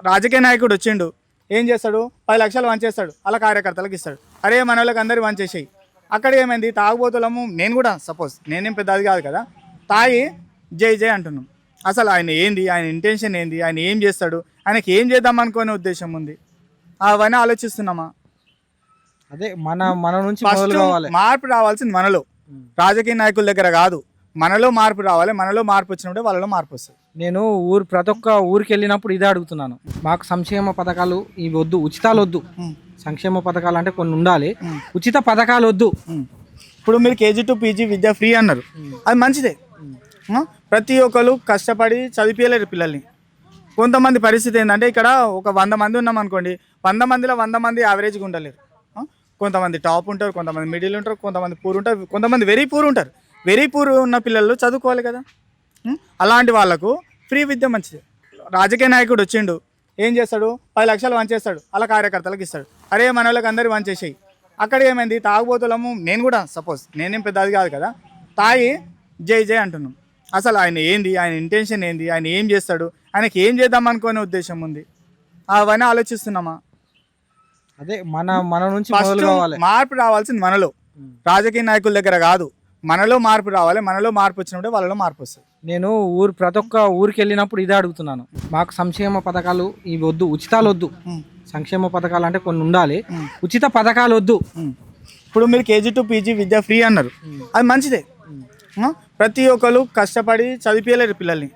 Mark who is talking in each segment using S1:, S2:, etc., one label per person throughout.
S1: రాజకీయ నాయకుడు వచ్చిండు, ఏం చేస్తాడు? 10 లక్షలు వంచేస్తాడు, అలా కార్యకర్తలకు ఇస్తాడు. అరే మన వాళ్ళకి అందరికి వంచేసేయి. అక్కడ ఏమైంది? తాగుబోతులము, నేను కూడా సపోజ్ నేనేం పెద్ద అది కాదు కదా, తాగి జై జై అంటున్నాం. అసలు ఆయన ఏంది, ఆయన ఇంటెన్షన్ ఏంది, ఆయన ఏం చేస్తాడు, ఆయనకి ఏం చేద్దాం అనుకునే ఉద్దేశం ఉంది, అవన్నీ ఆలోచిస్తున్నామా?
S2: అదే మన మన నుంచి
S1: ఫస్ట్
S2: మొదలు కావాలి.
S1: మార్పు రావాల్సింది మనలో, రాజకీయ నాయకుల దగ్గర కాదు. మనలో మార్పు రావాలి. మనలో మార్పు వచ్చినప్పుడే వాళ్ళలో మార్పు వస్తుంది.
S2: నేను ప్రతి ఒక్క ఊరికి వెళ్ళినప్పుడు ఇదే అడుగుతున్నాను. మాకు సంక్షేమ పథకాలు ఇవి వద్దు, ఉచితాలు వద్దు. సంక్షేమ పథకాలు అంటే కొన్ని ఉండాలి, ఉచిత పథకాలు వద్దు.
S1: ఇప్పుడు మీరు KG to PG Vidya free అన్నారు, అది మంచిదే. ప్రతి ఒక్కరు కష్టపడి చదివించలేరు పిల్లల్ని. కొంతమంది పరిస్థితి ఏంటంటే, ఇక్కడ ఒక 100 మంది ఉన్నాం అనుకోండి, 100 మందిలో 100 మంది యావరేజ్గా ఉండలేరు. కొంతమంది టాప్ ఉంటారు, కొంతమంది మిడిల్ ఉంటారు, కొంతమంది పూర్ ఉంటారు, కొంతమంది వెరీ పూర్ ఉంటారు. వెరీ పూర్ ఉన్న పిల్లలు చదువుకోవాలి కదా. అలాంటి వాళ్ళకు ఫ్రీ విద్య మంచిది. రాజకీయ నాయకుడు వచ్చిండు, ఏం చేస్తాడు? 10 లక్షలు వంచేస్తాడు, అలా కార్యకర్తలకు ఇస్తాడు. అరే మన వాళ్ళకి అందరికి వంచేసేయి. అక్కడ ఏమైంది? తాగుబోతులము, నేను కూడా సపోజ్ నేనేం పెద్ద అది కాదు కదా, తాగి జై జై అంటున్నాం. అసలు ఆయన ఏంది, ఆయన ఇంటెన్షన్ ఏంది, ఆయన ఏం చేస్తాడు, ఆయనకి ఏం చేద్దాం అనుకునే ఉద్దేశం ఉంది, అవన్నీ ఆలోచిస్తున్నామా?
S2: అదే మన మన నుంచి
S1: ఫస్ట్
S2: మొదలు కావాలి.
S1: మార్పు రావాల్సింది మనలో, రాజకీయ నాయకుల దగ్గర కాదు. మనలో మార్పు రావాలి. మనలో మార్పు వచ్చినప్పుడే వాళ్ళలో మార్పు వస్తుంది.
S2: నేను ప్రతి ఒక్క ఊరికి వెళ్ళినప్పుడు ఇదే అడుగుతున్నాను. మాకు సంక్షేమ పథకాలు ఇవి వద్దు, ఉచితాలు వద్దు. సంక్షేమ పథకాలు అంటే కొన్ని ఉండాలి, ఉచిత పథకాలు వద్దు.
S1: ఇప్పుడు మీరు KG to PG Vidya free అన్నారు, అది మంచిదే. ప్రతి ఒక్కరు కష్టపడి చదివించలేరు పిల్లల్ని.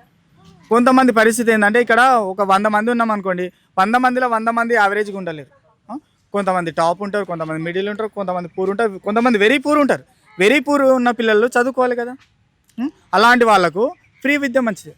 S1: కొంతమంది పరిస్థితి ఏంటంటే, ఇక్కడ ఒక 100 మంది ఉన్నాం అనుకోండి, 100 మందిలో 100 మంది యావరేజ్గా ఉండలేరు. కొంతమంది టాప్ ఉంటారు, కొంతమంది మిడిల్ ఉంటారు, కొంతమంది పూర్ ఉంటారు, కొంతమంది వెరీ పూర్ ఉంటారు. వెరీ పూర్ ఉన్న పిల్లలు చదువుకోవాలి కదా. అలాంటి వాళ్ళకు ఫ్రీ విద్య మంచిది.